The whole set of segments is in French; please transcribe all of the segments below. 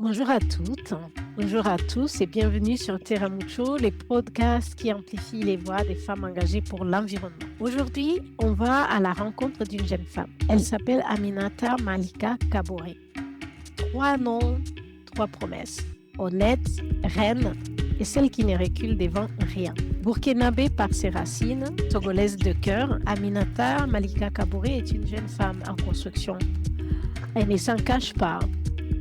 Bonjour à toutes, bonjour à tous et bienvenue sur Terra Mucho, les podcasts qui amplifient les voix des femmes engagées pour l'environnement. Aujourd'hui, on va à la rencontre d'une jeune femme. Elle s'appelle Aminata Malika Kaboré. 3 noms, 3 promesses. Honnête, reine et celle qui ne recule devant rien. Burkinabé par ses racines, togolaise de cœur, Aminata Malika Kaboré est une jeune femme en construction. Elle ne s'en cache pas.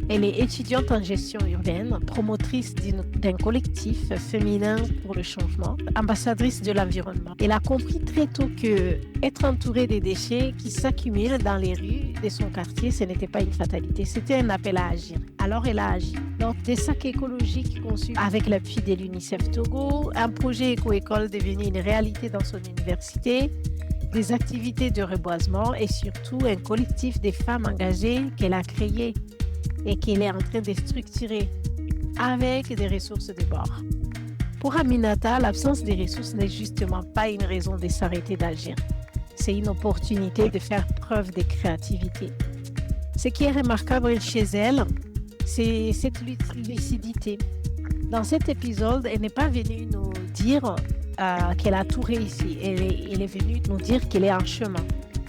Elle est étudiante en gestion urbaine, promotrice d'un collectif féminin pour le changement, ambassadrice de l'environnement. Elle a compris très tôt que être entourée des déchets qui s'accumulent dans les rues de son quartier, ce n'était pas une fatalité, c'était un appel à agir. Alors elle a agi. Donc des sacs écologiques conçus avec l'appui de l'UNICEF Togo, un projet éco-école devenu une réalité dans son université, des activités de reboisement et surtout un collectif de femmes engagées qu'elle a créé et qu'elle est en train de structurer avec des ressources de bord. Pour Aminata, l'absence des ressources n'est justement pas une raison de s'arrêter d'agir. C'est une opportunité de faire preuve de créativité. Ce qui est remarquable chez elle, c'est cette lucidité. Dans cet épisode, elle n'est pas venue nous dire qu'elle a tout réussi. Elle est venue nous dire qu'elle est en chemin,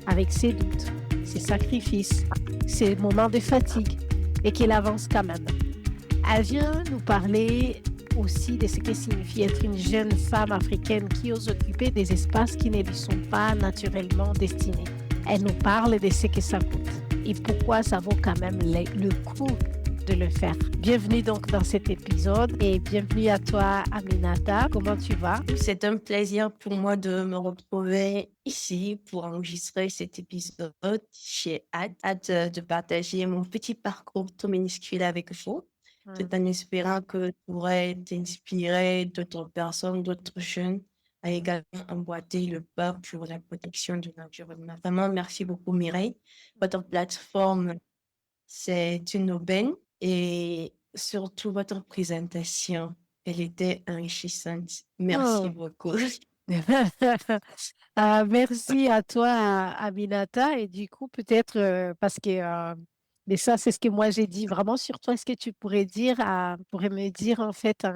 avec ses doutes, ses sacrifices, ses moments de fatigue, et qu'elle avance quand même. Elle vient nous parler aussi de ce que signifie être une jeune femme africaine qui ose occuper des espaces qui ne lui sont pas naturellement destinés. Elle nous parle de ce que ça coûte et pourquoi ça vaut quand même le coup de le faire. Bienvenue donc dans cet épisode et bienvenue à toi Aminata. Comment tu vas? C'est un plaisir pour moi de me retrouver ici pour enregistrer cet épisode. J'ai hâte de partager mon petit parcours tout minuscule avec vous, tout en espérant que je pourrais t'inspirer d'autres personnes, d'autres jeunes à également emboîter le pas pour la protection de l'environnement. Vraiment, merci beaucoup Mireille. Votre plateforme, c'est une aubaine et surtout votre présentation, elle était enrichissante. Merci Oh. beaucoup. Merci à toi, Aminata. Et du coup, peut-être parce que, mais ça, c'est ce que moi j'ai dit vraiment sur toi. Est-ce que tu pourrais dire, pourrais me dire en fait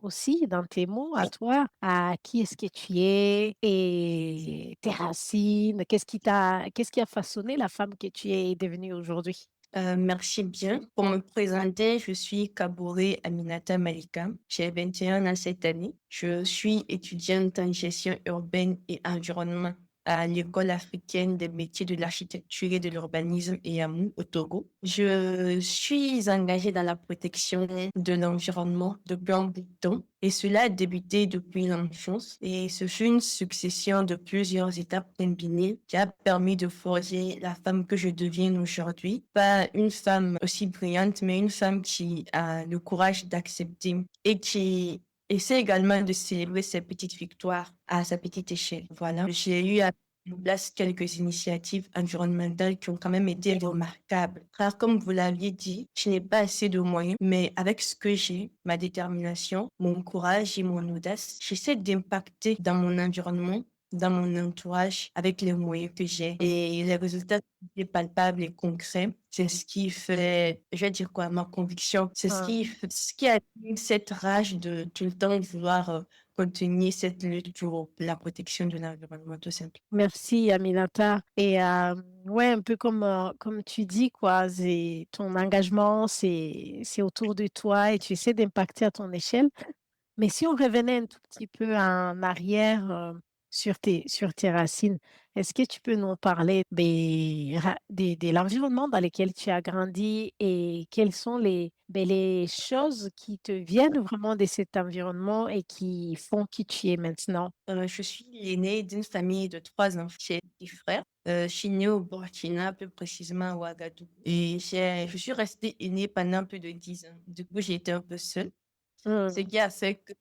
aussi dans tes mots à toi, à qui est-ce que tu es et tes racines, qu'est-ce qui a façonné la femme que tu es devenue aujourd'hui? Merci bien. Pour me présenter, je suis Kaboré Aminata Malika. J'ai 21 ans cette année. Je suis étudiante en gestion urbaine et environnement à l'École africaine des métiers de l'architecture et de l'urbanisme EAMU au Togo. Je suis engagée dans la protection de l'environnement depuis un bout de temps et cela a débuté depuis l'enfance et ce fut une succession de plusieurs étapes combinées qui a permis de forger la femme que je deviens aujourd'hui. Pas une femme aussi brillante, mais une femme qui a le courage d'accepter et qui essaie également de célébrer ses petites victoires à sa petite échelle. Voilà. J'ai eu à mettre en place quelques initiatives environnementales qui ont quand même été remarquables. Car comme vous l'aviez dit, je n'ai pas assez de moyens, mais avec ce que j'ai, ma détermination, mon courage et mon audace, j'essaie d'impacter dans mon environnement, dans mon entourage, avec les moyens que j'ai. Et les résultats sont palpables et concrets. C'est ce qui fait, je vais dire quoi, ma conviction. C'est ce qui a eu cette rage de tout le temps vouloir continuer cette lutte pour la protection de l'environnement, tout simplement. Merci, Aminata. Et ouais, un peu comme tu dis, quoi, c'est ton engagement, c'est autour de toi et tu essaies d'impacter à ton échelle. Mais si on revenait un tout petit peu en arrière sur tes racines, est-ce que tu peux nous parler de l'environnement dans lequel tu as grandi et quelles sont les choses qui te viennent vraiment de cet environnement et qui font qui tu es maintenant? Je suis l'aînée d'une famille de 3 enfants. J'ai 10 frères. Je suis née au Burkina, plus précisément à Ouagadougou. Et je suis restée aînée pendant plus de 10 ans. Du coup, j'ai été un peu seule. Ce Hmm. qui a fait que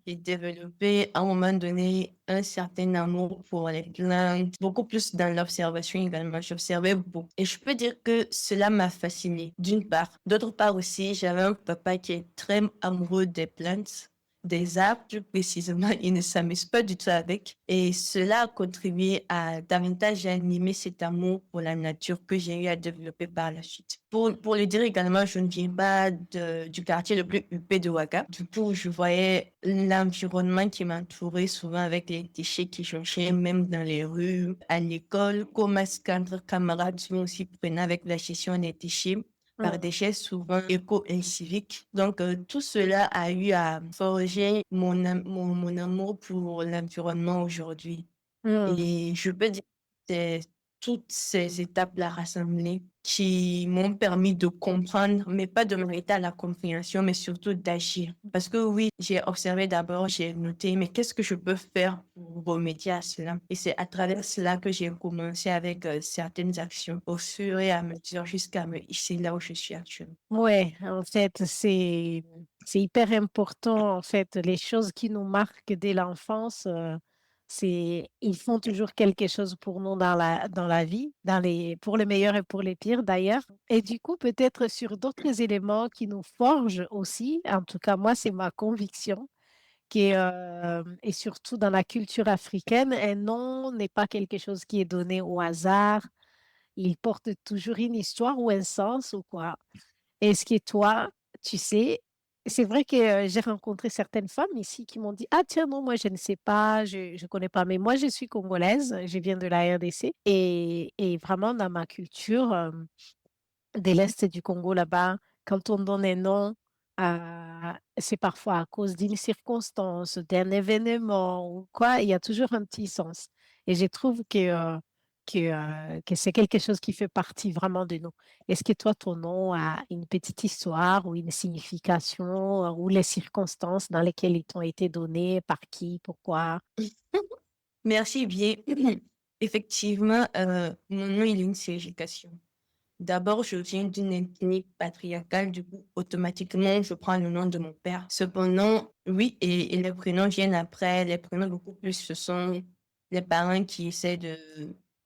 j'ai développé à un moment donné un certain amour pour les plantes, beaucoup plus dans l'observation également. J'observais beaucoup. Et je peux dire que cela m'a fascinée, d'une part. D'autre part aussi, j'avais un papa qui est très amoureux des plantes. des arbres, plus précisément, ils ne s'amusent pas du tout avec. Et cela a contribué à davantage animer cet amour pour la nature que j'ai eu à développer par la suite. Pour le dire également, je ne viens pas du quartier le plus huppé de Ouaga. Du coup, je voyais l'environnement qui m'entourait souvent avec les déchets qui jonchaient même dans les rues, à l'école, comme à ce qu'entre camarades, je aussi prenais avec la gestion des déchets par Mmh. des gestes souvent éco-civiques. Donc, tout cela a eu à forger mon amour pour l'environnement aujourd'hui. Mmh. Et je peux dire que c'est toutes ces étapes-là rassemblées qui m'ont permis de comprendre, mais pas de m'arrêter à la compréhension, mais surtout d'agir. Parce que oui, j'ai observé d'abord, j'ai noté, mais qu'est-ce que je peux faire pour remédier à cela? Et c'est à travers cela que j'ai commencé avec certaines actions au fur et à mesure jusqu'à me hisser là où je suis actuellement. Ouais, en fait, c'est hyper important, en fait, les choses qui nous marquent dès l'enfance, ils font toujours quelque chose pour nous dans la vie, pour le meilleur et pour les pires d'ailleurs. Et du coup, peut-être sur d'autres éléments qui nous forgent aussi, en tout cas, moi, c'est ma conviction, et surtout dans la culture africaine, un nom n'est pas quelque chose qui est donné au hasard. Il porte toujours une histoire ou un sens ou quoi. Est-ce que toi, tu sais, c'est vrai que j'ai rencontré certaines femmes ici qui m'ont dit, ah tiens, non, moi je ne sais pas, je ne connais pas, mais moi je suis congolaise, je viens de la RDC et vraiment dans ma culture de l'Est du Congo là-bas, quand on donne un nom, c'est parfois à cause d'une circonstance, d'un événement ou quoi, il y a toujours un petit sens. Et je trouve que c'est quelque chose qui fait partie vraiment de nous. Est-ce que toi, ton nom a une petite histoire ou une signification ou les circonstances dans lesquelles ils t'ont été donnés, par qui, pourquoi? Merci bien. Effectivement, mon nom, il a une signification. D'abord, je viens d'une ethnie patriarcale, du coup, automatiquement, je prends le nom de mon père. Cependant, oui, et les prénoms viennent après. Les prénoms, beaucoup plus, ce sont les parents qui essaient de,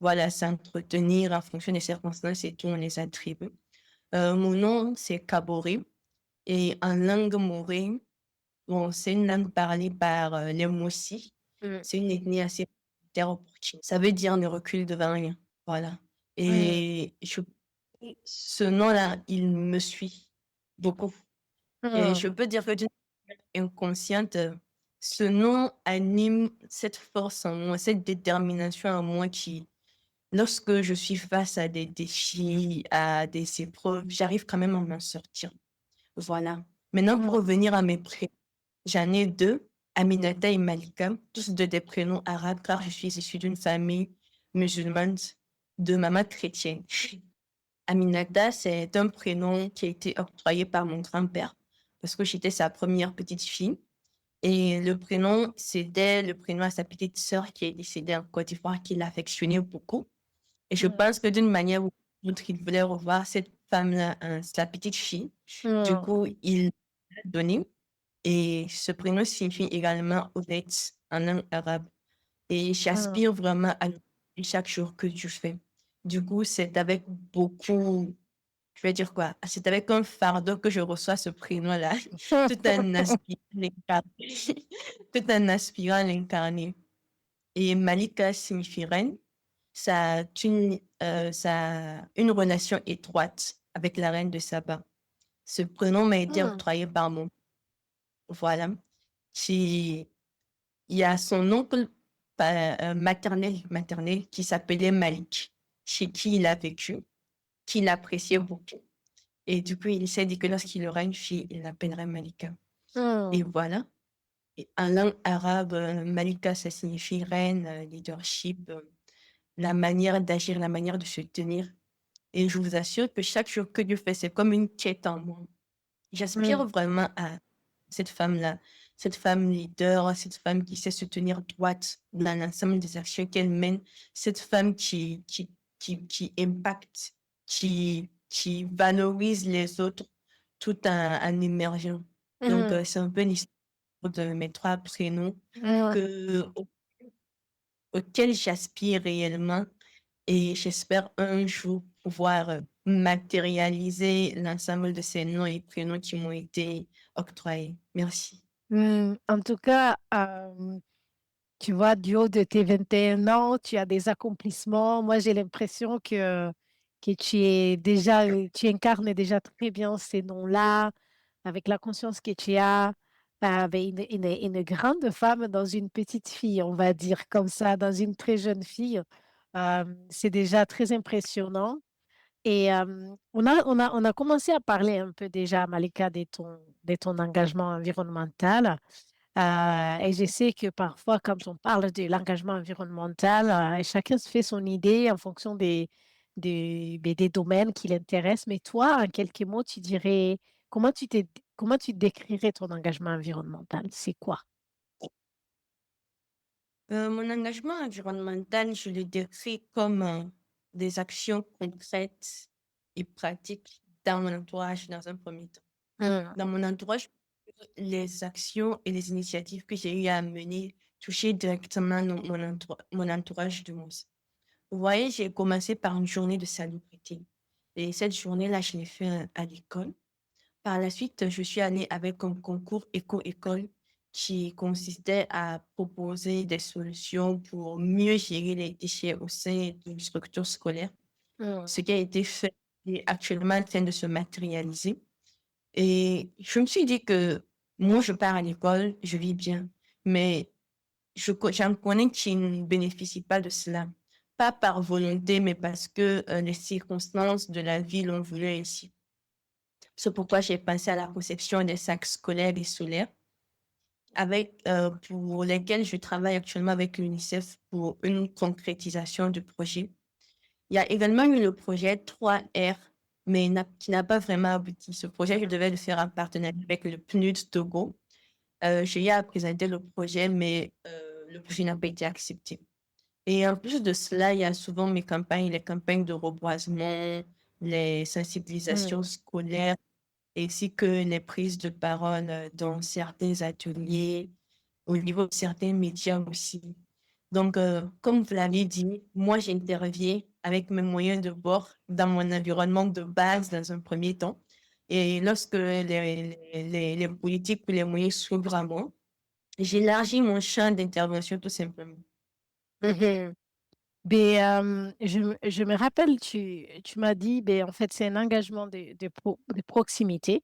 voilà, s'entretenir en fonction des circonstances et tout, on les attribue. Mon nom, c'est Kabore. Et en langue morée, bon, c'est une langue parlée par les Mossi. Mm, C'est une ethnie assez opportune. Ça veut dire ne recule devant rien. Voilà. mm, Et ce nom-là, il me suit beaucoup. Et je mm, peux dire que d'une manière inconsciente, ce nom anime cette force en moi, cette détermination en moi qui, lorsque je suis face à des défis, à des épreuves, j'arrive quand même à m'en sortir. Voilà. Maintenant, pour mm, revenir à mes prénoms, j'en ai deux, Aminata et Malika, tous deux des prénoms arabes, car je suis issue d'une famille musulmane de maman chrétienne. Aminata, c'est un prénom qui a été octroyé par mon grand-père parce que j'étais sa première petite fille. Et le prénom, c'était le prénom à sa petite sœur qui est décédée en Côte d'Ivoire, qui l'affectionnait beaucoup. Et je mm, pense que d'une manière ou d'une autre, il voulait revoir cette femme-là, sa petite fille. Du mm, coup, il l'a donné. Et ce prénom signifie également honnête en langue arabe. Et mm, j'aspire vraiment à le faire chaque jour que tu fais. Du coup, c'est avec beaucoup, je vais dire quoi? C'est avec un fardeau que je reçois ce prénom-là, tout en aspirant l'incarner. Tout en aspirant l'incarner. Et Malika signifie reine. Ça a ça a une relation étroite avec la reine de Saba. Ce prénom m'a été mm, octroyé par mon, voilà. Qui, il y a son oncle maternel qui s'appelait Malik, chez qui il a vécu, qu'il appréciait beaucoup. Et du coup, il s'est dit que lorsqu'il aura une fille, il l'appellerait Malika. Et mm, voilà. Et en langue arabe, Malika, ça signifie reine, leadership, la manière d'agir, la manière de se tenir. Et je vous assure que chaque jour que Dieu fait, c'est comme une quête en moi. J'aspire mm, vraiment à cette femme-là, cette femme leader, cette femme qui sait se tenir droite dans l'ensemble des actions qu'elle mène, cette femme qui impacte, qui valorise les autres tout en émergeant. Donc, mm, c'est un peu l'histoire de mes trois prénoms mm. que, auxquels j'aspire réellement et j'espère un jour pouvoir matérialiser l'ensemble de ces noms et prénoms qui m'ont été octroyés. Merci. En tout cas, tu vois, du haut de tes 21 ans, tu as des accomplissements. Moi, j'ai l'impression que tu incarnes déjà très bien ces noms-là, avec la conscience que tu as, avec une grande femme dans une petite fille, on va dire comme ça, dans une très jeune fille. C'est déjà très impressionnant. Et on a commencé à parler un peu déjà, Malika, de ton engagement environnemental. Et je sais que parfois, quand on parle de l'engagement environnemental, chacun se fait son idée en fonction des domaines qui l'intéressent. Mais toi, en quelques mots, tu dirais, comment tu t'es, comment tu décrirais ton engagement environnemental? C'est quoi? Mon engagement environnemental, je le décris comme des actions concrètes et pratiques dans mon entourage dans un premier temps. Hmm. Dans mon entourage, les actions et les initiatives que j'ai eu à mener touchaient directement mon entourage de moi. Vous voyez, j'ai commencé par une journée de salubrité. Et cette journée-là, je l'ai fait à l'école. Par la suite, je suis allée avec un concours éco-école qui consistait à proposer des solutions pour mieux gérer les déchets au sein d'une structure scolaire, Hmm. ce qui a été fait et actuellement en train de se matérialiser. Et je me suis dit que moi, je pars à l'école, je vis bien, mais j'en connais qui ne bénéficient pas de cela. Pas par volonté, mais parce que les circonstances de la vie l'ont voulu ainsi. C'est pourquoi j'ai pensé à la conception des sacs scolaires et solaires, pour lesquels je travaille actuellement avec l'UNICEF pour une concrétisation du projet. Il y a également eu le projet 3R, mais qui n'a pas vraiment abouti. Ce projet, je devais le faire en partenariat avec le PNUD Togo. J'ai eu à présenter le projet, mais le projet n'a pas été accepté. Et en plus de cela, il y a souvent les campagnes de reboisement, les Hmm. sensibilisations scolaires, ainsi que les prises de parole dans certains ateliers, au niveau de certains médias aussi. Donc, comme vous l'avez dit, moi, j'interviens avec mes moyens de bord dans mon environnement de base dans un premier temps. Et lorsque les politiques ou les moyens s'ouvrent à moi, j'élargis mon champ d'intervention tout simplement. Mhm. Je me rappelle, tu m'as dit, ben, en fait, c'est un engagement de proximité,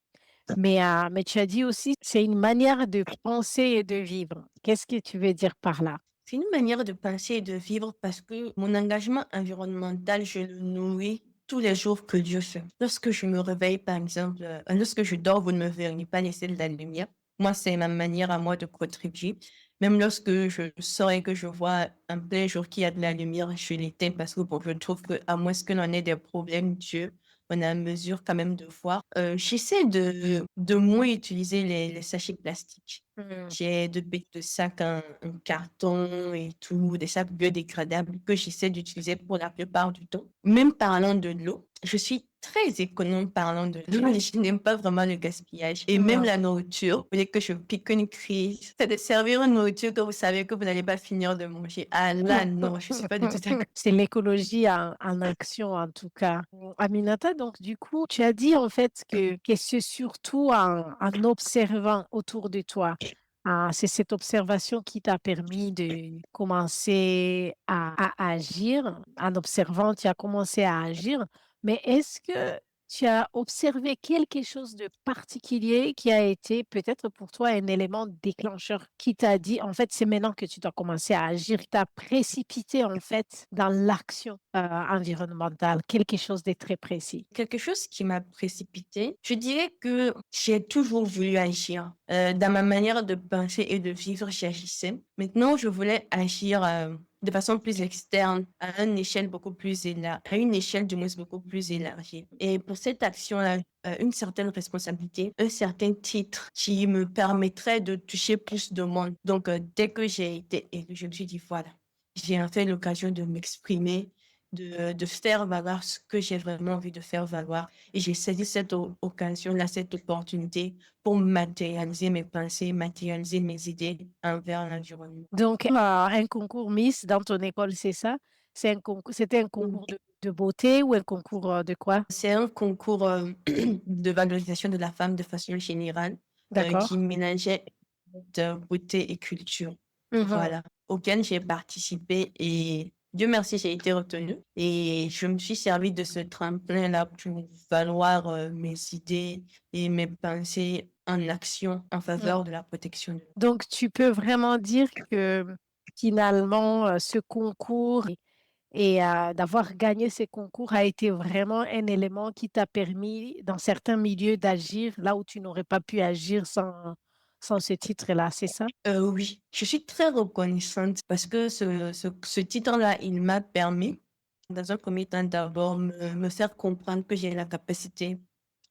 mais tu as dit aussi, c'est une manière de penser et de vivre. Qu'est-ce que tu veux dire par là? C'est une manière de penser et de vivre parce que mon engagement environnemental, je le nourris tous les jours que Dieu fait. Lorsque je me réveille, par exemple, lorsque je dors, vous ne me verrez pas laisser de la lumière. Moi, c'est ma manière à moi de contribuer. Même lorsque je sors et que je vois un plein jour qu'il y a de la lumière, je l'éteins parce que bon, je trouve que à moins que l'on ait des problèmes, Dieu, on est à mesure quand même de voir. J'essaie de moins utiliser les sachets plastiques. Hmm. J'ai de sacs en carton et tout, des sacs biodégradables que j'essaie d'utiliser pour la plupart du temps. Même parlant de l'eau, je suis très économe parlant de l'eau. Je n'aime pas vraiment le gaspillage. Et même Hmm. la nourriture, vous voulez que je pique une crise, c'est de servir une nourriture que vous savez que vous n'allez pas finir de manger. Ah là, non, je suis pas du tout d'accord. C'est l'écologie en action, en tout cas. Aminata, donc du coup, tu as dit en fait que c'est surtout en observant autour de toi. C'est cette observation qui t'a permis de commencer à agir. En observant, tu as commencé à agir. Mais est-ce que tu as observé quelque chose de particulier qui a été peut-être pour toi un élément déclencheur qui t'a dit, en fait, c'est maintenant que tu dois commencer à agir, qui t'a précipité en fait dans l'action environnementale, quelque chose de très précis. Quelque chose qui m'a précipitée, je dirais que j'ai toujours voulu agir. Dans ma manière de penser et de vivre, j'agissais. Maintenant, je voulais agir de façon plus externe, à une échelle beaucoup plus élargie, à une échelle du moins beaucoup plus élargie. Et pour cette action-là, une certaine responsabilité, un certain titre qui me permettrait de toucher plus de monde. Donc, dès que j'ai été élue, je me suis dit, voilà, j'ai enfin l'occasion de m'exprimer, de faire valoir ce que j'ai vraiment envie de faire valoir. Et j'ai saisi cette occasion-là, cette opportunité pour matérialiser mes pensées, matérialiser mes idées envers l'environnement. Donc, un concours Miss dans ton école, c'est ça? C'était un concours de beauté ou un concours de quoi? C'est un concours de valorisation de la femme de façon générale D'accord. qui mélangeait de beauté et culture. Mhm. Voilà, auquel j'ai participé et Dieu merci, j'ai été retenue et je me suis servi de ce tremplin-là pour valoir mes idées et mes pensées en action en Mm. faveur de la protection de l'eau. Donc, tu peux vraiment dire que finalement, ce concours et d'avoir gagné ce concours a été vraiment un élément qui t'a permis, dans certains milieux, d'agir là où tu n'aurais pas pu agir sans ce titre-là, c'est ça? Oui, je suis très reconnaissante parce que ce titre-là, il m'a permis, dans un premier temps, d'abord me faire comprendre que j'ai la capacité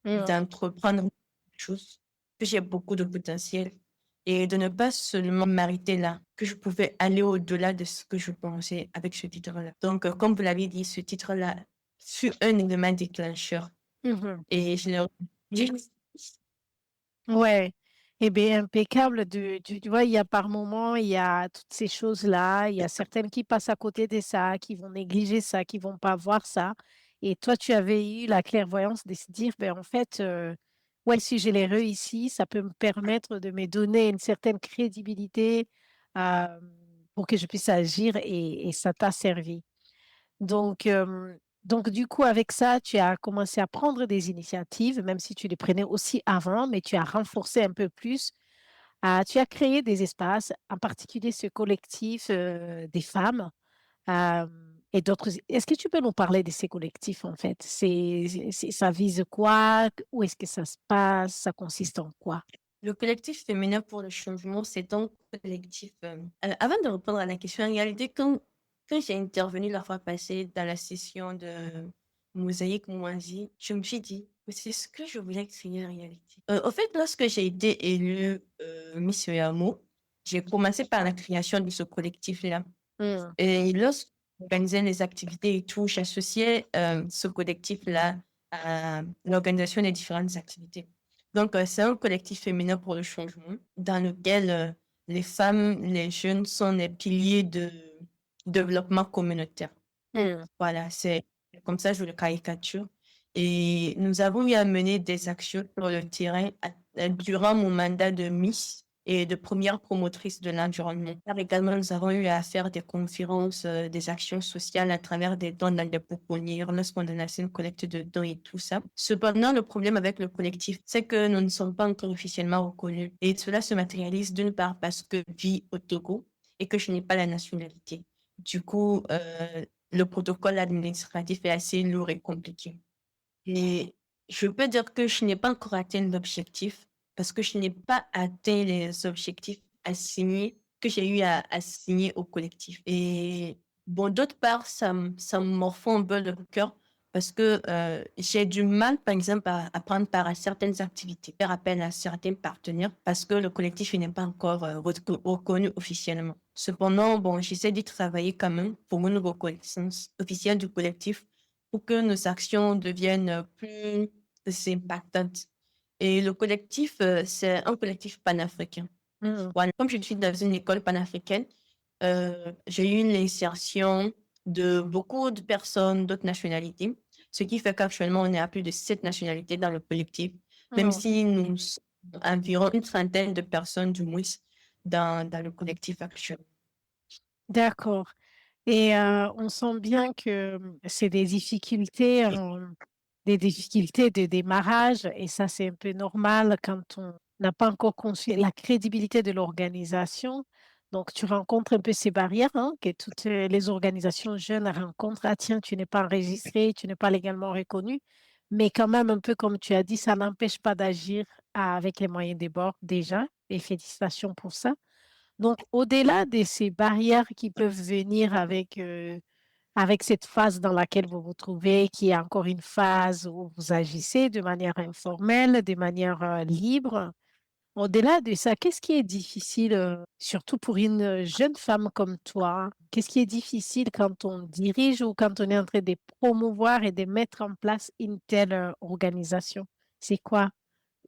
Mm. d'entreprendre des choses, que j'ai beaucoup de potentiel et de ne pas seulement m'arrêter là, que je pouvais aller au-delà de ce que je pensais avec ce titre-là. Donc, comme vous l'avez dit, ce titre-là fut un élément déclencheur Mhm. et je le dis. Ouais, eh bien, impeccable. Tu vois, il y a par moment, il y a toutes ces choses-là. Il y a certaines qui passent à côté de ça, qui vont négliger ça, qui vont pas voir ça. Et toi, tu avais eu la clairvoyance de se dire, ben, en fait, ouais, si je l'ai réussi, ça peut me permettre de me donner une certaine crédibilité euh, pour que je puisse agir et ça t'a servi. Donc, du coup, avec ça, tu as commencé à prendre des initiatives, même si tu les prenais aussi avant, mais tu as renforcé un peu plus. Tu as créé des espaces, en particulier ce collectif des femmes euh, et d'autres. Est-ce que tu peux nous parler de ces collectifs, en fait? Ça vise quoi? Où est-ce que ça se passe? Ça consiste en quoi? Le collectif féminin pour le changement, c'est un collectif. Avant de répondre à la question, en réalité, quand j'ai intervenu la fois passée dans la session de Mosaïque Moisi, je me suis dit que c'est ce que je voulais créer en réalité. Au fait, lorsque j'ai été élue Miss Yamo, j'ai commencé par la création de ce collectif-là. Hmm. Et lorsque j'organisais les activités et tout, j'associais ce collectif-là à l'organisation des différentes activités. Donc, c'est un collectif féminin pour le changement dans lequel les femmes, les jeunes sont les piliers de développement communautaire. Hmm. Voilà, c'est comme ça, je le caricature. Et nous avons eu à mener des actions sur le terrain durant mon mandat de Miss et de première promotrice de l'environnement. Car également, nous avons eu à faire des conférences, des actions sociales à travers des dons dans des pouponnières, lorsqu'on a lancé une collecte de dons et tout ça. Cependant, le problème avec le collectif, c'est que nous ne sommes pas encore officiellement reconnus. Et cela se matérialise d'une part parce que je vis au Togo et que je n'ai pas la nationalité. Du coup, le protocole administratif est assez lourd et compliqué. Et je peux dire que je n'ai pas encore atteint l'objectif parce que je n'ai pas atteint les objectifs assignés que j'ai eu à assigner au collectif. Et bon, d'autre part, ça me morfond un peu le cœur parce que j'ai du mal, par exemple, à prendre part à certaines activités, faire appel à certains partenaires parce que le collectif il n'est pas encore reconnu officiellement. Cependant, bon, j'essaie d'y travailler quand même pour une reconnaissance officielle du collectif pour que nos actions deviennent plus impactantes. Et le collectif, c'est un collectif panafricain. Hmm. Voilà. Comme je suis dans une école panafricaine, j'ai eu l'insertion de beaucoup de personnes d'autres nationalités, ce qui fait qu'actuellement, on est à plus de 7 nationalités dans le collectif, même Hmm. si nous sommes environ une trentaine de personnes du moins dans le collectif actuel. D'accord. Et on sent bien que c'est des difficultés de démarrage, et ça, c'est un peu normal quand on n'a pas encore conçu la crédibilité de l'organisation. Donc, tu rencontres un peu ces barrières hein, que toutes les organisations jeunes rencontrent. Ah, tiens, tu n'es pas enregistré, tu n'es pas légalement reconnu. Mais quand même, un peu comme tu as dit, ça n'empêche pas d'agir avec les moyens des bords déjà. Et félicitations pour ça. Donc, au-delà de ces barrières qui peuvent venir avec cette phase dans laquelle vous vous trouvez, qui est encore une phase où vous agissez de manière informelle, de manière libre, au-delà de ça, qu'est-ce qui est difficile, surtout pour une jeune femme comme toi? Qu'est-ce qui est difficile quand on dirige ou quand on est en train de promouvoir et de mettre en place une telle organisation? C'est quoi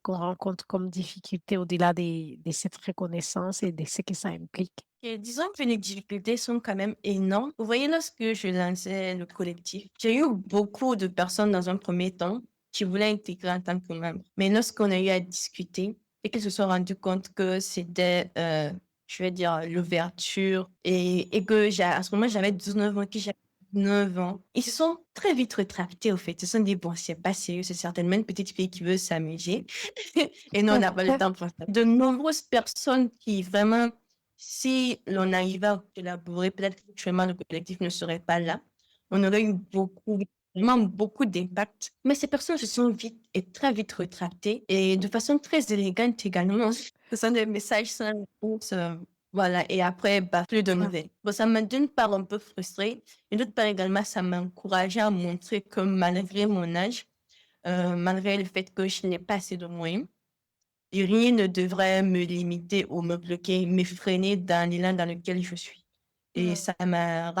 qu'on rencontre comme difficulté au-delà de cette reconnaissance et de ce que ça implique? Et disons que les difficultés sont quand même énormes. Vous voyez, lorsque je lançais le collectif, j'ai eu beaucoup de personnes dans un premier temps qui voulaient intégrer en tant que membre. Mais lorsqu'on a eu à discuter, et qu'ils se sont rendus compte que c'était, je vais dire, l'ouverture et que à ce moment, j'avais 19 ans, que j'avais 9 ans. Ils se sont très vite rétractés, au fait. Ils se sont dit, bon, c'est pas sérieux, c'est certainement une petite fille qui veut s'amuser. Et nous, on n'a pas le temps pour ça. De nombreuses personnes qui vraiment, si l'on arrivait à collaborer, peut-être qu'actuellement le collectif ne serait pas là. On aurait eu vraiment beaucoup d'impact. Mais ces personnes se sont vite et très vite rétractées et de façon très élégante également. Ce sont des messages sans réponse, voilà. Et après, bah, plus de nouvelles. Bon, ça m'a d'une part un peu frustrée et d'autre part également, ça m'a encouragée à montrer que malgré mon âge, malgré le fait que je n'ai pas assez de moyens, et rien ne devrait me limiter ou me bloquer, me freiner dans l'élan dans lequel je suis. Et ça m'a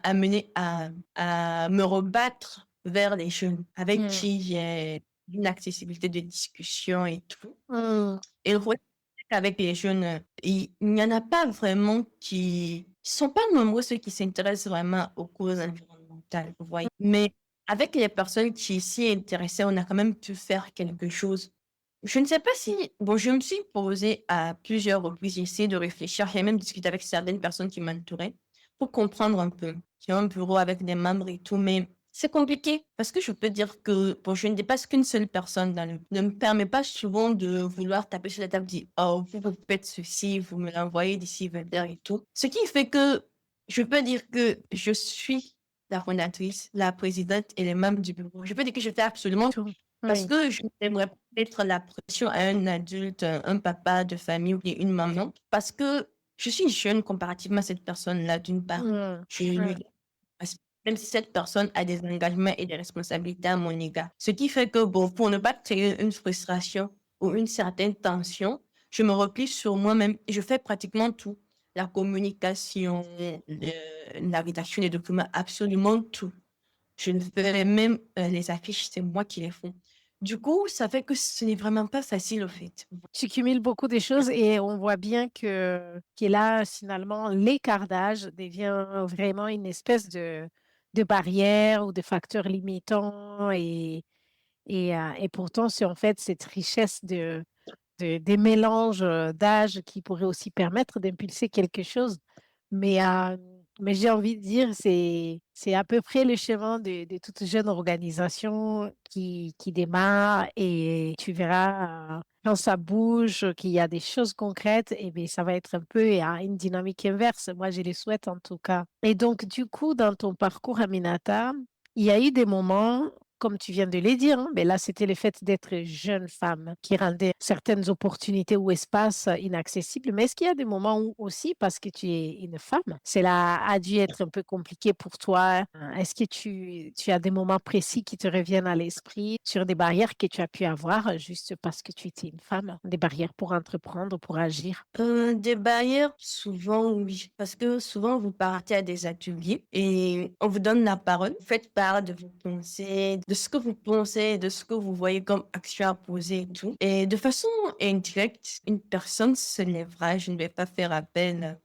amené à me rebattre vers les jeunes avec qui j'ai une accessibilité de discussion et tout. Mmh. Et le problème, c'est qu'avec les jeunes, il n'y en a pas vraiment qui sont pas nombreux ceux qui s'intéressent vraiment aux causes environnementales, vous voyez. Mais avec les personnes qui s'y intéressaient, on a quand même pu faire quelque chose. Je ne sais pas si, bon, je me suis posée à plusieurs reprises, j'ai essayé de réfléchir, j'ai même discuté avec certaines personnes qui m'entouraient pour comprendre un peu. J'ai un bureau avec des membres et tout, mais c'est compliqué parce que je peux dire que bon, je ne dépasse qu'une seule personne ne me permet pas souvent de vouloir taper sur la table, dire oh, vous faites ceci, vous me l'envoyez d'ici 20 heures et tout. Ce qui fait que je peux dire que je suis la fondatrice, la présidente et les membres du bureau. Je peux dire que je fais absolument tout parce Oui. que je n'aimerais pas mettre la pression à un adulte, un papa de famille ou bien une maman parce que je suis jeune comparativement à cette personne-là, d'une part. Mmh. Je lui même si cette personne a des engagements et des responsabilités à mon égard. Ce qui fait que, bon, pour ne pas créer une frustration ou une certaine tension, je me replie sur moi-même et je fais pratiquement tout. La communication, la rédaction des documents, absolument tout. Je ne ferai même les affiches, c'est moi qui les fais. Du coup, ça fait que ce n'est vraiment pas facile, au fait. Tu cumules beaucoup de choses et on voit bien que là, finalement, l'écart d'âge devient vraiment une espèce de barrière ou de facteur limitant et pourtant, c'est en fait cette richesse des mélanges d'âge qui pourrait aussi permettre d'impulser quelque chose. Mais j'ai envie de dire, c'est à peu près le chemin de toute jeune organisation qui démarre et tu verras quand ça bouge, qu'il y a des choses concrètes, et bien, ça va être un peu à une dynamique inverse. Moi, je le souhaite en tout cas. Et donc, du coup, dans ton parcours, Aminata, il y a eu des moments comme tu viens de le dire, hein, mais là, c'était le fait d'être jeune femme qui rendait certaines opportunités ou espaces inaccessibles. Mais est-ce qu'il y a des moments où aussi, parce que tu es une femme, cela a dû être un peu compliqué pour toi? Est-ce que tu as des moments précis qui te reviennent à l'esprit sur des barrières que tu as pu avoir juste parce que tu étais une femme, des barrières pour entreprendre, pour agir? Des barrières, souvent, oui. Parce que souvent, vous partez à des ateliers et on vous donne la parole. Vous faites part de vos pensées, de ce que vous pensez, de ce que vous voyez comme action à poser et tout. Et de façon indirecte, une personne se lèvera. Je ne vais pas faire appel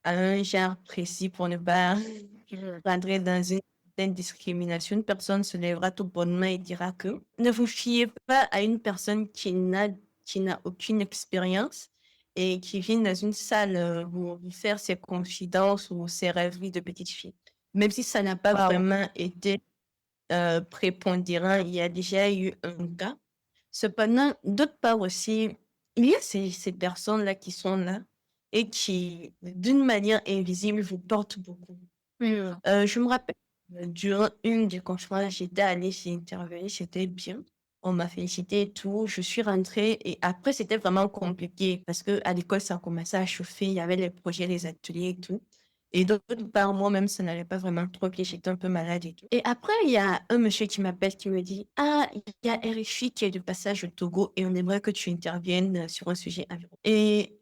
à un genre précis pour ne pas Mhm. rentrer dans une certaine discrimination. Une personne se lèvera tout bonnement et dira que ne vous fiez pas à une personne qui n'a aucune expérience et qui vient dans une salle vous faire ses confidences ou ses rêveries de petite fille. Même si ça n'a pas Wow. vraiment été prépondérant, il y a déjà eu un cas. Cependant, d'autre part aussi, il y a ces personnes-là qui sont là et qui, d'une manière invisible, vous portent beaucoup. Mhm. Je me rappelle, durant une des conférences, j'étais allée, j'ai intervenu, c'était bien. On m'a félicité et tout. Je suis rentrée et après, c'était vraiment compliqué parce que à l'école, ça commençait à chauffer. Il y avait les projets, les ateliers et tout. Et d'autre part, moi-même, ça n'allait pas vraiment trop bien. J'étais un peu malade et tout. Et après, il y a un monsieur qui m'appelle, qui me dit, ah, il y a RFI qui est de passage au Togo et on aimerait que tu interviennes sur un sujet environ. Et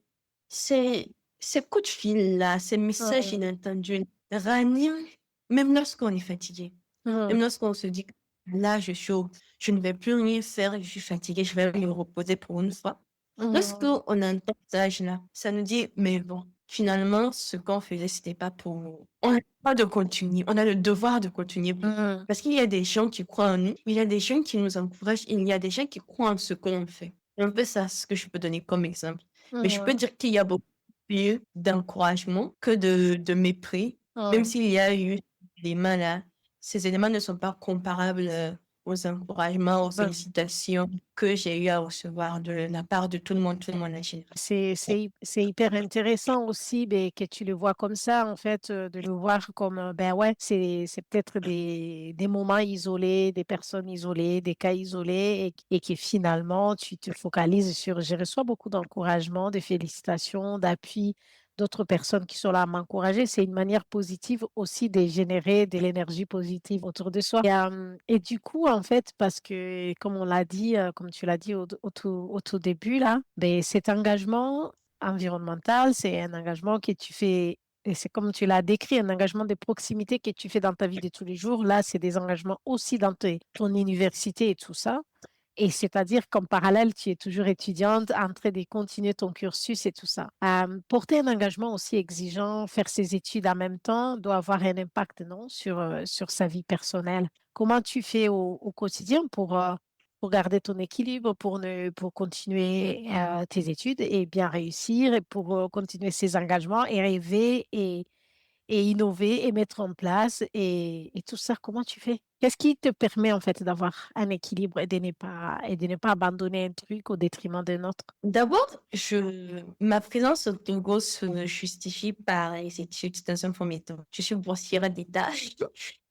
ces, ces coups de fil-là, ces messages Mhm. inattendus, raniment même lorsqu'on est fatigué, Mhm. même lorsqu'on se dit que là, je ne vais plus rien faire, je suis fatiguée, je vais me reposer pour une fois. Mhm. Lorsqu'on entend ça âge-là, ça nous dit, mais bon, finalement, ce qu'on faisait, c'était pas pour nous. On n'a pas de continuer, on a le devoir de continuer. Mhm. Parce qu'il y a des gens qui croient en nous, il y a des gens qui nous encouragent, il y a des gens qui croient en ce qu'on fait. un peu ça, ce que je peux donner comme exemple. Mais je peux Mhm. dire qu'il y a beaucoup plus d'encouragement que de mépris, même Ouais. s'il y a eu des éléments là. Ces éléments ne sont pas comparables aux encouragements, aux Ben, félicitations que j'ai eu à recevoir de la part de tout le monde en général. c'est hyper intéressant aussi ben, que tu le vois comme ça, en fait, de le voir comme, ben ouais, c'est peut-être des moments isolés, des personnes isolées, des cas isolés, et que finalement, tu te focalises sur, je reçois beaucoup d'encouragement, de félicitations, d'appui d'autres personnes qui sont là à m'encourager. C'est une manière positive aussi de générer de l'énergie positive autour de soi. Et du coup, en fait, parce que, comme on l'a dit, comme tu l'as dit au tout début, là, ben, cet engagement environnemental, c'est un engagement que tu fais, et c'est comme tu l'as décrit, un engagement de proximité que tu fais dans ta vie de tous les jours. Là, c'est des engagements aussi dans ton université et tout ça. Et c'est-à-dire qu'en parallèle, tu es toujours étudiante, en train de continuer ton cursus et tout ça. Porter un engagement aussi exigeant, faire ses études en même temps, doit avoir un impact, non, sur sa vie personnelle. Comment tu fais au quotidien pour garder ton équilibre, pour continuer tes études et bien réussir, et pour continuer ses engagements et rêver et innover et mettre en place et tout ça, comment tu fais? Qu'est-ce qui te permet en fait d'avoir un équilibre et de ne pas abandonner un truc au détriment d'un autre? D'abord, ma présence au Togo se justifie par les études dans un premier temps. Je suis boursière d'État.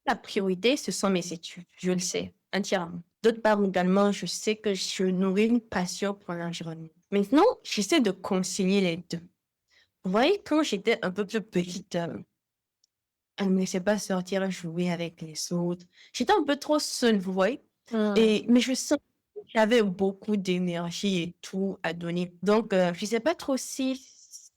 La priorité, ce sont mes études. Je le sais entièrement. D'autre part, également, je sais que je nourris une passion pour l'environnement. Maintenant, j'essaie de concilier les deux. Vous voyez, quand j'étais un peu plus petite, elle ne me laissait pas sortir jouer avec les autres. J'étais un peu trop seule, vous voyez. Hmm. Mais je sens que j'avais beaucoup d'énergie et tout à donner. Donc, je ne sais pas trop si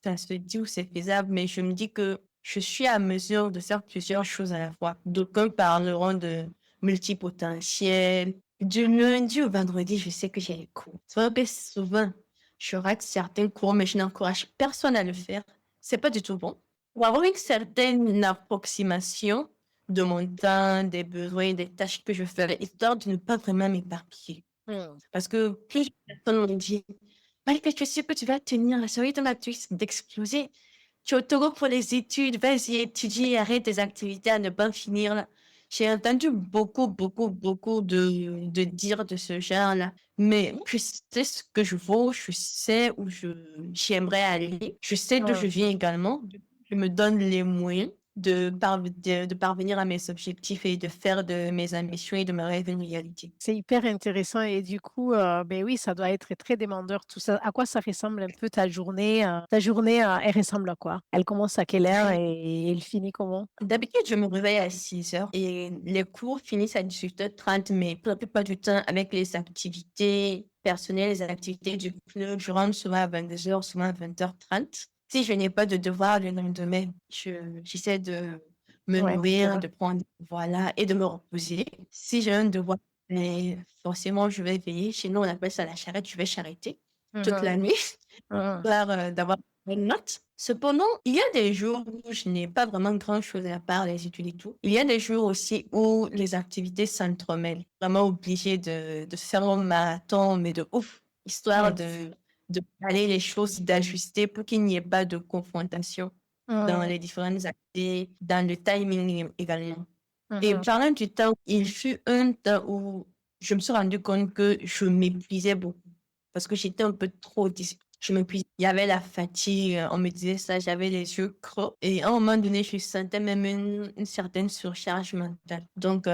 ça se dit ou c'est faisable, mais je me dis que je suis à mesure de faire plusieurs choses à la fois. D'aucuns parleront de multipotentiel. Du lundi au vendredi, je sais que j'ai les cours. C'est vrai que souvent, je rate certains cours, mais je n'encourage personne à le faire. C'est pas du tout bon. Pour avoir une certaine approximation de mon temps, des besoins, des tâches que je ferais, histoire de ne pas vraiment m'éparpiller. Hmm. Parce que plusieurs personnes m'ont dit, Malika, tu es sûre que tu vas tenir la série de la twist d'exploser. Tu es au Togo pour les études, vas-y, étudie, arrête tes activités à ne pas finir là. J'ai entendu beaucoup de dire de ce genre-là. Mais je sais ce que je vaux, je sais où j'aimerais aller, je sais d'où je Hmm. viens également. Je me donne les moyens de parvenir à mes objectifs et de faire de mes ambitions et de mes rêves une réalité. C'est hyper intéressant et du coup, ben oui, ça doit être très demandeur tout ça. À quoi ça ressemble un peu ta journée? Ta journée, elle ressemble à quoi? Elle commence à quelle heure et elle finit comment? D'habitude, je me réveille à 6 heures et les cours finissent à 18h30, mais pour la plupart du temps, avec les activités personnelles, les activités du club, je rentre souvent à 22 heures, souvent à 20h30. Si je n'ai pas de devoir le lendemain, j'essaie de me Ouais. nourrir, de prendre, voilà, et de me reposer. Si j'ai un devoir, mais forcément, je vais veiller. Chez nous, on appelle ça la charrette, je vais charretter toute Mhm. la nuit Mhm. histoire d'avoir une note. Cependant, il y a des jours où je n'ai pas vraiment grand-chose à part les études et tout. Il y a des jours aussi où les activités s'entremêlent. Vraiment obligée de faire un marathon, mais de ouf, histoire Ouais. de caler les choses, d'ajuster pour qu'il n'y ait pas de confrontation dans Mhm. les différentes activités, dans le timing également. Et Mhm. parlant du temps, il fut un temps où je me suis rendu compte que je m'épuisais beaucoup parce que j'étais un peu trop je m'épuisais. Il y avait la fatigue, on me disait ça, j'avais les yeux creux. Et à un moment donné, je sentais même une certaine surcharge mentale. Donc,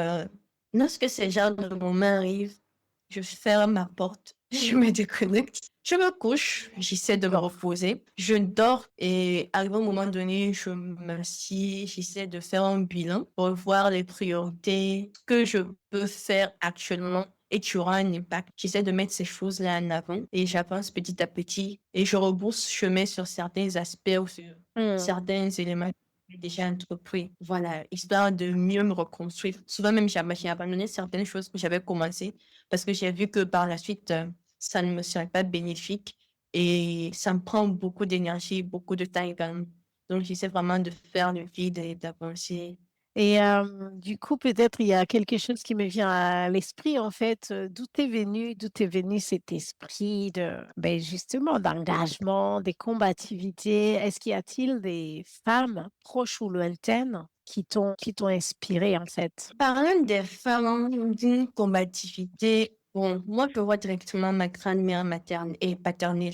lorsque ce genre de moment arrive, je ferme ma porte, je me déconnecte, je me couche, j'essaie de me reposer, je dors et arrivé au moment donné, je m'assieds, j'essaie de faire un bilan pour voir les priorités, ce que je peux faire actuellement et qui aura un impact. J'essaie de mettre ces choses-là en avant et j'avance petit à petit et je rebrousse chemin sur certains aspects ou sur Mhm. certains éléments que j'ai déjà entrepris. Voilà, histoire de mieux me reconstruire. Souvent même, j'ai abandonné certaines choses que j'avais commencées parce que j'ai vu que par la suite, ça ne me serait pas bénéfique et ça me prend beaucoup d'énergie, beaucoup de temps également. Donc, j'essaie vraiment de faire le vide et d'avancer Et du coup, peut-être il y a quelque chose qui me vient à l'esprit, en fait. D'où est venu cet esprit de, ben justement, d'engagement, de combativité? Est-ce qu'il y a-t-il des femmes proches ou lointaines qui t'ont inspiré, en fait? Parlant des femmes d'une combativité, bon, moi, je vois directement ma grand-mère maternelle et paternelle.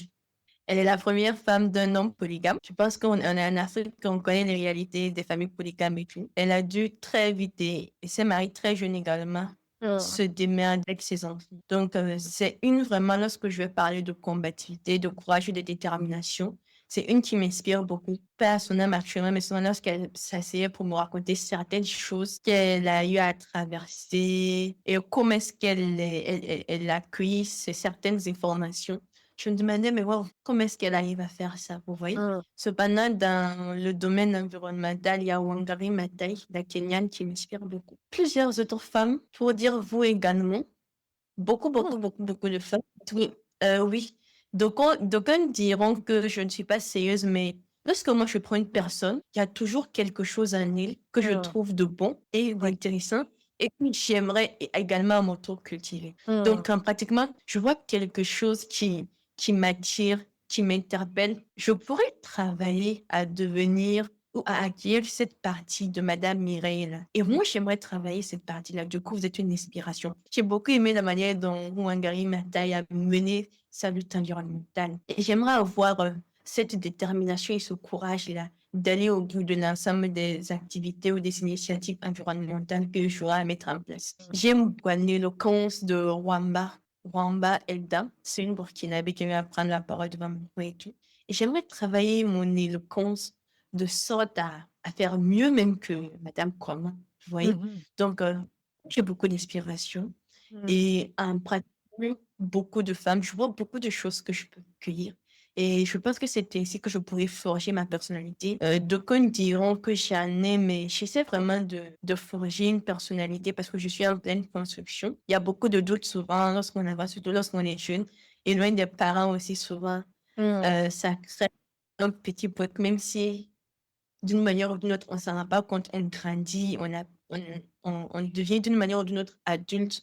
Elle est la première femme d'un homme polygame. Je pense qu'on est en Afrique, on connaît les réalités des familles polygames et tout. Elle a dû très vite et s'est mariée très jeune également, Hum, se démerder avec ses enfants. Donc, c'est une vraiment, lorsque je vais parler de combativité, de courage et de détermination, c'est une qui m'inspire beaucoup. Pas à son âme actuellement, mais souvent lorsqu'elle s'asseyait pour me raconter certaines choses qu'elle a eu à traverser et comment est-ce elle accueille certaines informations. Je me demandais, mais wow, comment est-ce qu'elle arrive à faire ça, vous voyez? hum, Cependant, dans le domaine environnemental, il y a Wangari Maathai, la Kenyane, qui m'inspire beaucoup. Plusieurs autres femmes, pour dire vous également, beaucoup, hum, beaucoup, beaucoup, beaucoup de femmes. Oui, oui. D'aucuns diront que je ne suis pas sérieuse, mais lorsque moi je prends une personne, il y a toujours quelque chose en elle que je hum, trouve de bon et oui, d'intéressant et que j'aimerais également à mon tour cultiver. hum, Donc, pratiquement, je vois quelque chose qui m'attire, qui m'interpelle. Je pourrais travailler à devenir ou à acquérir cette partie de Madame Mireille là. Et moi, j'aimerais travailler cette partie-là. Du coup, vous êtes une inspiration. J'ai beaucoup aimé la manière dont Wangari Maathai a mené sa lutte environnementale. Et j'aimerais avoir cette détermination et ce courage-là d'aller au bout de l'ensemble des activités ou des initiatives environnementales que j'aurai à mettre en place. J'aime beaucoup l'éloquence de Wamba Elda. C'est une Burkinabé qui vient prendre la parole devant moi et tout. Et j'aimerais travailler mon éloquence de sorte à faire mieux même que Madame Kwama, vous voyez. mhm, Donc, j'ai beaucoup d'inspiration hum. et en pratiquant beaucoup de femmes, je vois beaucoup de choses que je peux cueillir. Et je pense que c'est ainsi que je pourrais forger ma personnalité. D'aucuns diront que j'en ai, mais j'essaie vraiment de forger une personnalité parce que je suis en pleine construction. Il y a beaucoup de doutes souvent lorsqu'on avance, surtout lorsqu'on est jeune. Et loin des parents aussi, souvent, Hum, ça crée un petit bloc, même si d'une manière ou d'une autre, on s'en rend pas compte, on grandit, on devient d'une manière ou d'une autre adulte.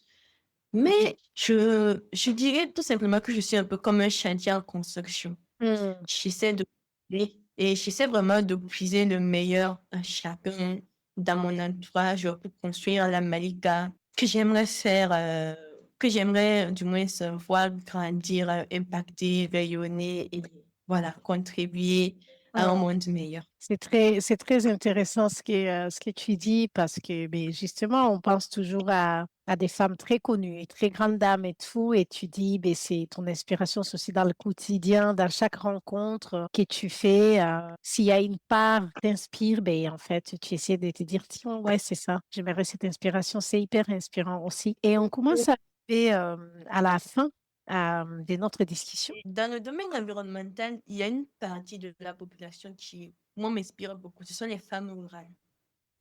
Mais je dirais tout simplement que je suis un peu comme un chantier en construction. hum, J'essaie de et j'essaie vraiment de puiser le meilleur en chacun dans mon entourage pour construire la Malika que j'aimerais faire, que j'aimerais du moins voir grandir, impacter, rayonner et voilà, contribuer à un hum. monde meilleur. C'est très intéressant ce que tu dis parce que ben, justement, on pense toujours à des femmes très connues et très grandes dames et tout. Et tu dis, ben, c'est ton inspiration, c'est aussi dans le quotidien, dans chaque rencontre que tu fais. S'il y a une part qui t'inspire, ben, en fait, tu essaies de te dire, tiens, ouais, c'est ça. J'aimerais cette inspiration. C'est hyper inspirant aussi. Et on commence à arriver à la fin de notre discussion. Dans le domaine environnemental, il y a une partie de la population qui, moi, m'inspire beaucoup. Ce sont les femmes rurales.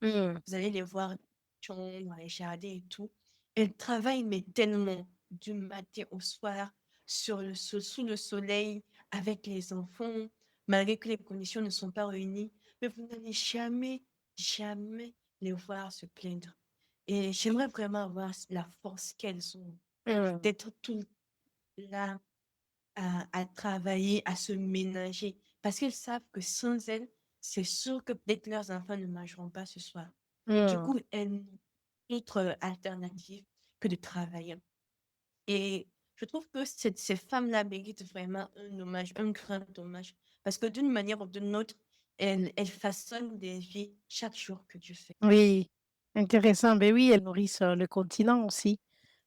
Hmm. Vous allez les voir dans les jardins et tout. Elles travaillent, mais tellement, du matin au soir, sous le soleil, avec les enfants, malgré que les conditions ne sont pas réunies. Mais vous n'allez jamais, jamais les voir se plaindre. Et j'aimerais vraiment avoir la force qu'elles ont, Hmm. d'être tout là à travailler, à se ménager. Parce qu'elles savent que sans elles, c'est sûr que peut-être leurs enfants ne mangeront pas ce soir. Du Hmm. coup, elles n'ont d'autre alternative que de travailler. Et je trouve que ces femmes-là méritent vraiment un hommage, un grand hommage. Parce que d'une manière ou d'une autre, elles façonnent des vies chaque jour que Dieu fait. Oui, intéressant. Ben oui, elles nourrissent le continent aussi,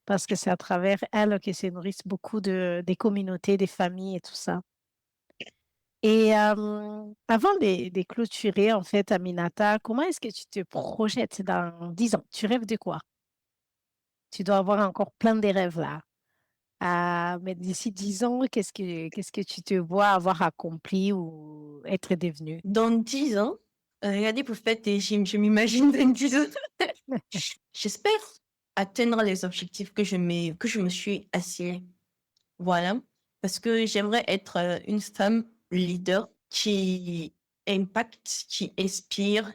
parce que c'est à travers elles que se nourrissent beaucoup des communautés, des familles et tout ça. Et avant de clôturer, en fait, Aminata, comment est-ce que tu te projettes dans 10 ans? Tu rêves de quoi? Tu dois avoir encore plein de rêves là. Ah, mais d'ici 10 ans, qu'est-ce que tu te vois avoir accompli ou être devenu? Dans 10 ans, regardez, pour faire des gyms, je m'imagine dans 10 ans. J'espère atteindre les objectifs que je me suis assignés. Voilà. Parce que j'aimerais être une femme leader qui impacte, qui inspire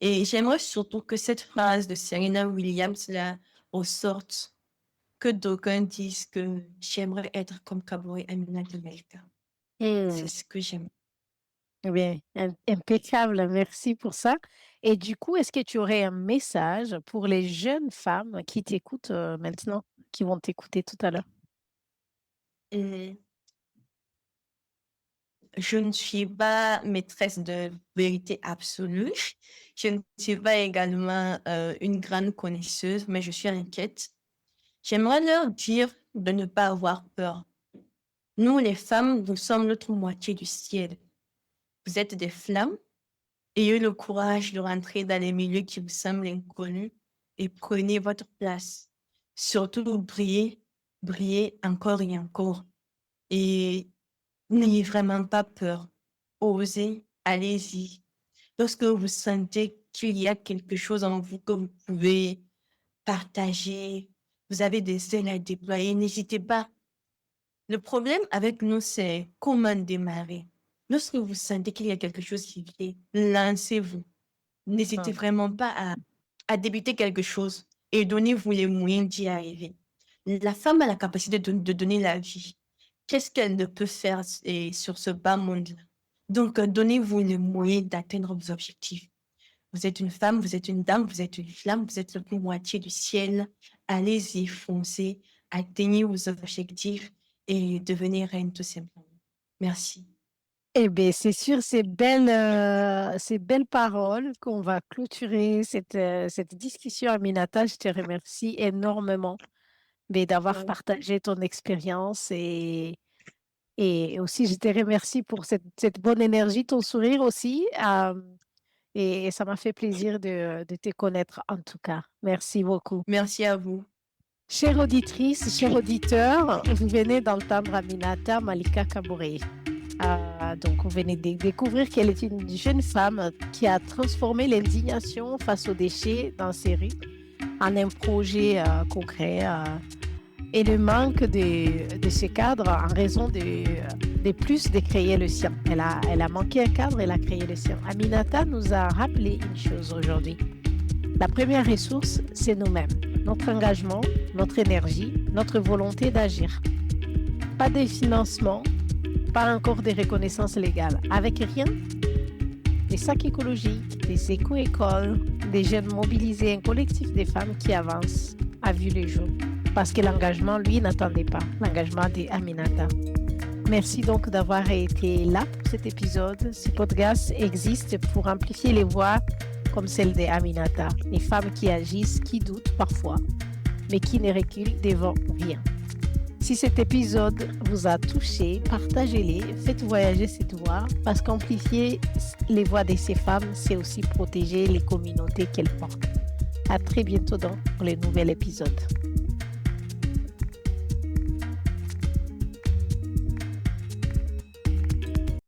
Et j'aimerais surtout que cette phrase de Serena Williams là ressorte, que d'aucuns disent que j'aimerais être comme Kabore Aminata Melka. C'est Hmm. ce que j'aime. Eh bien, impeccable, merci pour ça. Et du coup, est-ce que tu aurais un message pour les jeunes femmes qui t'écoutent maintenant, qui vont t'écouter tout à l'heure? Et je ne suis pas maîtresse de vérité absolue. Je ne suis pas également une grande connaisseuse, mais je suis inquiète. J'aimerais leur dire de ne pas avoir peur. Nous, les femmes, nous sommes l'autre moitié du ciel. Vous êtes des flammes. Ayez le courage de rentrer dans les milieux qui vous semblent inconnus et prenez votre place. Surtout, brillez, brillez encore et encore. Et n'ayez vraiment pas peur. Osez, allez-y. Lorsque vous sentez qu'il y a quelque chose en vous que vous pouvez partager, vous avez des ailes à déployer, n'hésitez pas. Le problème avec nous, c'est comment démarrer. Lorsque vous sentez qu'il y a quelque chose qui vient, lancez-vous. N'hésitez Hmm. vraiment pas à débuter quelque chose et donnez-vous les moyens d'y arriver. La femme a la capacité de donner la vie. Qu'est-ce qu'elle ne peut faire sur ce bas monde-là? Donc, donnez-vous les moyens d'atteindre vos objectifs. Vous êtes une femme, vous êtes une dame, vous êtes une flamme, vous êtes la moitié du ciel. Allez-y, foncez, atteignez vos objectifs et devenez reine tout simplement. Merci. Eh bien, c'est sur ces belles paroles qu'on va clôturer cette discussion, Aminata. Je te remercie énormément d'avoir Ouais. partagé ton expérience et aussi je te remercie pour cette bonne énergie, ton sourire aussi. Et ça m'a fait plaisir de te connaître en tout cas. Merci beaucoup. Merci à vous. Chère auditrice, chers auditeurs, vous venez d'entendre Aminata Malika Kabouré. Donc, vous venez de découvrir qu'elle est une jeune femme qui a transformé l'indignation face aux déchets dans ses rues en un projet concret et le manque de ce cadre en raison de plus de créer le sien. Elle a manqué un cadre, elle a créé le sien. Aminata nous a rappelé une chose aujourd'hui. La première ressource, c'est nous-mêmes, notre engagement, notre énergie, notre volonté d'agir. Pas de financement, pas encore de reconnaissance légale. Avec rien, des sacs écologiques, des éco-écoles, des jeunes mobilisés, un collectif de femmes qui avancent a vu le jour. Parce que l'engagement, lui, n'attendait pas. L'engagement d'Aminata. Merci donc d'avoir été là pour cet épisode. Ce podcast existe pour amplifier les voix comme celle d'Aminata. Les femmes qui agissent, qui doutent parfois, mais qui ne reculent devant rien. Si cet épisode vous a touché, partagez-les, faites voyager cette voix, parce qu'amplifier les voix de ces femmes, c'est aussi protéger les communautés qu'elles portent. À très bientôt dans le nouvel épisode.